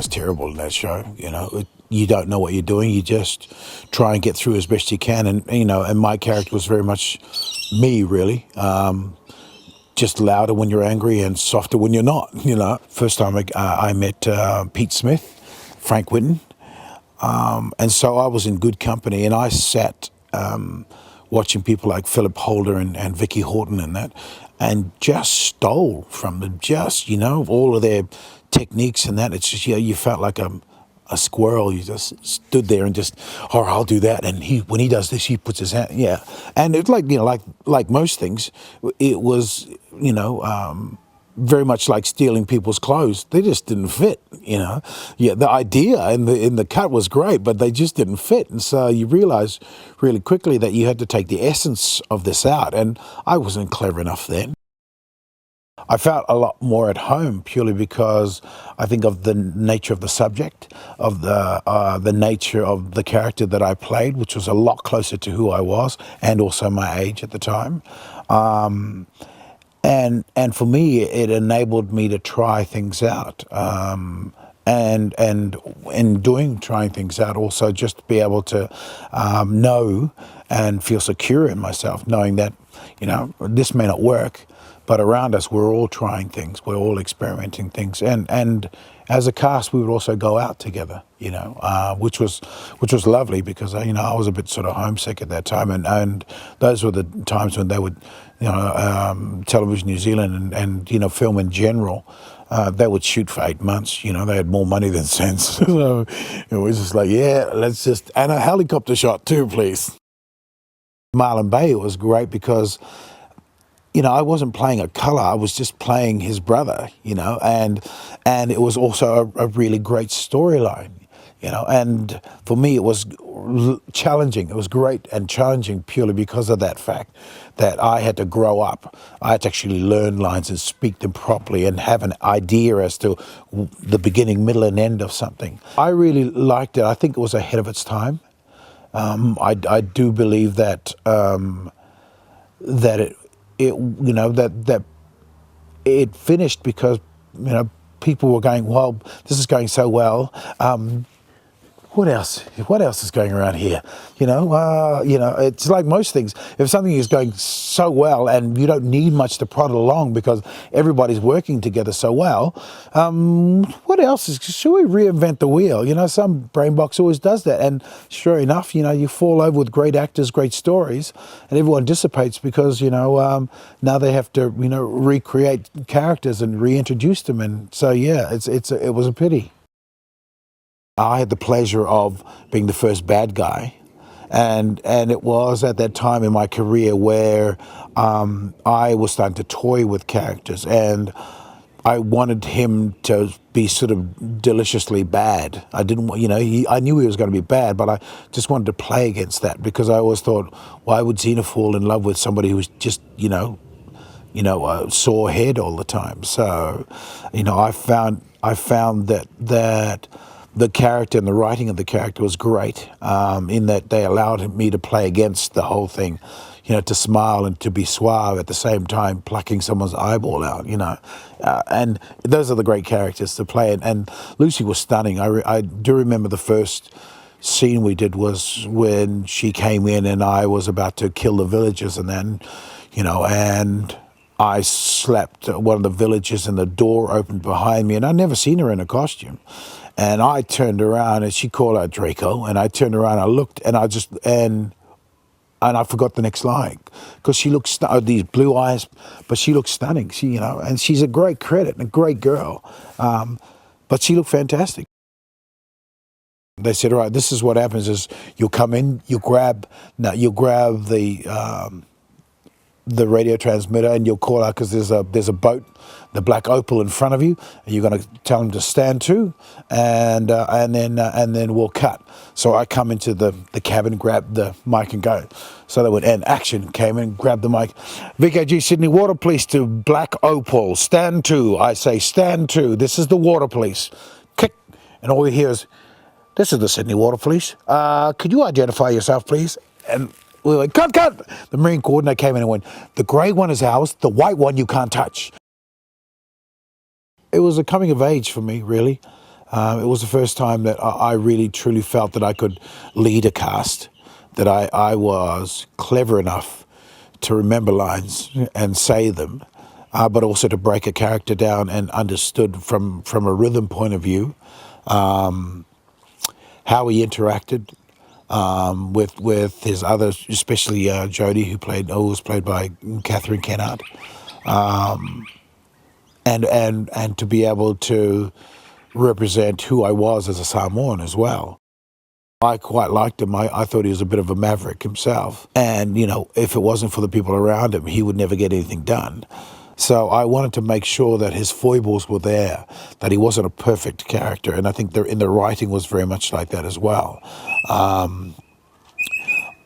was terrible in that show. You don't know what you're doing. You just try and get through as best you can. And my character was very much me, really. Just louder when you're angry and softer when you're not. First time I met Pete Smith, Frank Whitten, and so I was in good company. And I sat watching people like Philip Holder and Vicky Horton and just stole from them. All of their techniques and that. It's just you felt like a squirrel. You just stood there and just, I'll do that. And when he does this, he puts his hand, And it's like most things, it was, very much like stealing people's clothes. They just didn't fit, the idea in the cut was great, but they just didn't fit. And so you realize really quickly that you had to take the essence of this out. And I wasn't clever enough then. I felt a lot more at home purely because I think of the nature of the subject, of the nature of the character that I played, which was a lot closer to who I was and also my age at the time. And for me, it enabled me to try things out. And in trying things out, also just to be able to know and feel secure in myself, knowing that, this may not work, but around us, we're all trying things. We're all experimenting things. And as a cast, we would also go out together, which was lovely because, I was a bit sort of homesick at that time. And those were the times when they would, Television New Zealand and film in general, they would shoot for 8 months. They had more money than sense. So it was just like, and a helicopter shot too, please. Marlin Bay was great because, I wasn't playing a colour, I was just playing his brother, and it was also a really great storyline, and for me it was challenging. It was great and challenging purely because of that fact that I had to grow up. I had to actually learn lines and speak them properly and have an idea as to the beginning, middle and end of something. I really liked it. I think it was ahead of its time. I do believe that it finished because people were going, well, this is going so well. What else is going around here? It's like most things. If something is going so well and you don't need much to prod it along because everybody's working together so well, what else should we reinvent the wheel? Some brain box always does that. And sure enough, you fall over with great actors, great stories, and everyone dissipates because, now they have to, recreate characters and reintroduce them. And so, it was a pity. I had the pleasure of being the first bad guy, and it was at that time in my career where I was starting to toy with characters, and I wanted him to be sort of deliciously bad. I didn't, I knew he was going to be bad, but I just wanted to play against that because I always thought, why would Xena fall in love with somebody who's just, a sore head all the time? So, I found that the character and the writing of the character was great in that they allowed me to play against the whole thing, to smile and to be suave at the same time, plucking someone's eyeball out, and those are the great characters to play. And Lucy was stunning. I do remember the first scene we did was when she came in and I was about to kill the villagers, and then, and I slapped one of the villagers and the door opened behind me, and I'd never seen her in a costume. And I turned around and she called out Draco, and I turned around, I looked, and I forgot the next line because she looked these blue eyes, but she looked stunning. She, and she's a great credit and a great girl, but she looked fantastic. They said, all right, this is what happens: is you'll come in, you'll grab the radio transmitter, and you'll call out because there's a boat, the Black Opal, in front of you, and you're going to tell them to stand to, and then we'll cut. So I come into the cabin, grab the mic, and go. So they went, and action, came in, grabbed the mic. VKG Sydney Water Police to Black Opal, stand to. I say stand to. This is the Water Police. Kick, and all you hear is, this is the Sydney Water Police. Could you identify yourself, please? And we went, cut. The Marine coordinator came in and went, the grey one is ours, the white one you can't touch. It was a coming of age for me, really. It was the first time that I really truly felt that I could lead a cast, that I was clever enough to remember lines and say them, but also to break a character down and understood from a rhythm point of view how he interacted with his others, especially Jodie, who was played by Catherine Kennard, and to be able to represent who I was as a Samoan as well. I quite liked him. I thought he was a bit of a maverick himself. And, you know, if it wasn't for the people around him, he would never get anything done. So I wanted to make sure that his foibles were there, that he wasn't a perfect character. And I think in the writing was very much like that as well.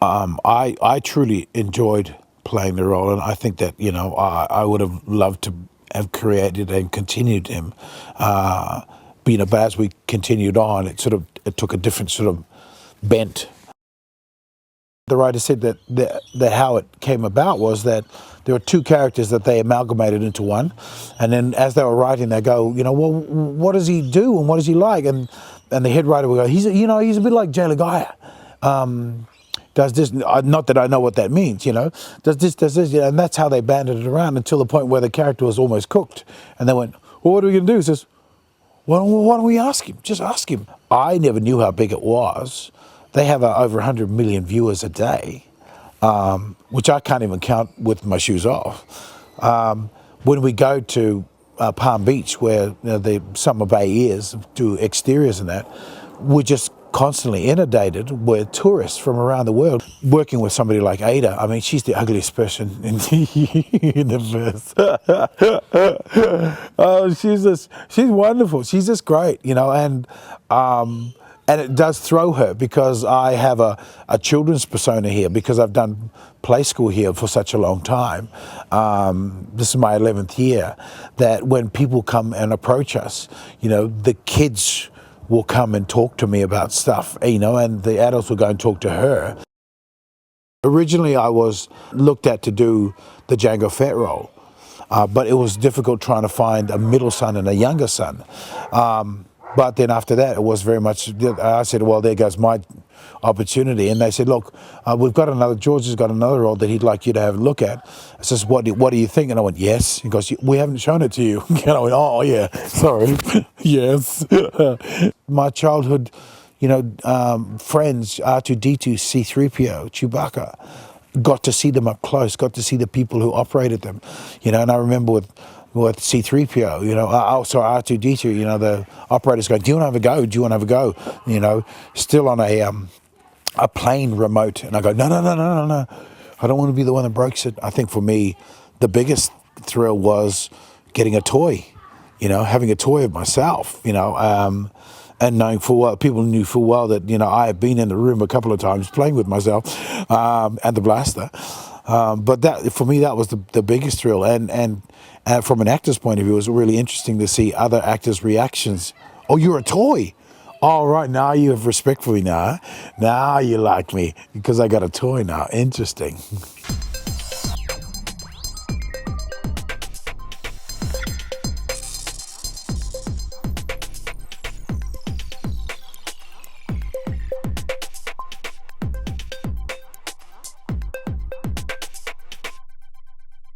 I truly enjoyed playing the role, and I think that, you know, I would have loved to have created and continued him. But, you know, but as we continued on, it took a different sort of bent. The writer said that how it came about was that there were two characters that they amalgamated into one, and then as they were writing, they go, you know, well, what does he do and what is he like? And the head writer would go, he's a bit like Jay Laga'aia. Does this, not that I know what that means, you know, does this, you know, and that's how they banded it around until the point where the character was almost cooked. And they went, well, what are we going to do? He says, well, why don't we ask him? Just ask him. I never knew how big it was. They have over 100 million viewers a day, which I can't even count with my shoes off. When we go to Palm Beach, where, you know, the Summer Bay is, do exteriors and that, we're just constantly inundated with tourists from around the world. Working with somebody like Ada, I mean, she's the ugliest person in the universe. Oh, she's wonderful. She's just great, you know, and it does throw her because I have a children's persona here because I've done play school here for such a long time. This is my 11th year, that when people come and approach us, you know, the kids will come and talk to me about stuff, you know, and the adults will go and talk to her. Originally, I was looked at to do the Django Fett role, but it was difficult trying to find a middle son and a younger son. But then after that, it was very much, I said, well, there goes my opportunity. And they said, look, George has got another role that he'd like you to have a look at. I says, what do you think? And I went, yes. He goes, we haven't shown it to you. And I went, oh, yeah, sorry, yes. My childhood, you know, friends, R2-D2, C-3PO, Chewbacca, got to see them up close, got to see the people who operated them, you know, and I remember with C-3PO, you know, also R2-D2, you know, the operators go, do you want to have a go? Do you want to have a go? You know, still on a plane remote. And I go, no. I don't want to be the one that breaks it. I think for me, the biggest thrill was getting a toy, you know, having a toy of myself, you know, and knowing full well, people knew full well that, you know, I had been in the room a couple of times playing with myself and the blaster. But that, for me, that was the biggest thrill. And from an actor's point of view, it was really interesting to see other actors' reactions. Oh, you're a toy. All right, now you have respect for me now. Now you like me because I got a toy now. Interesting.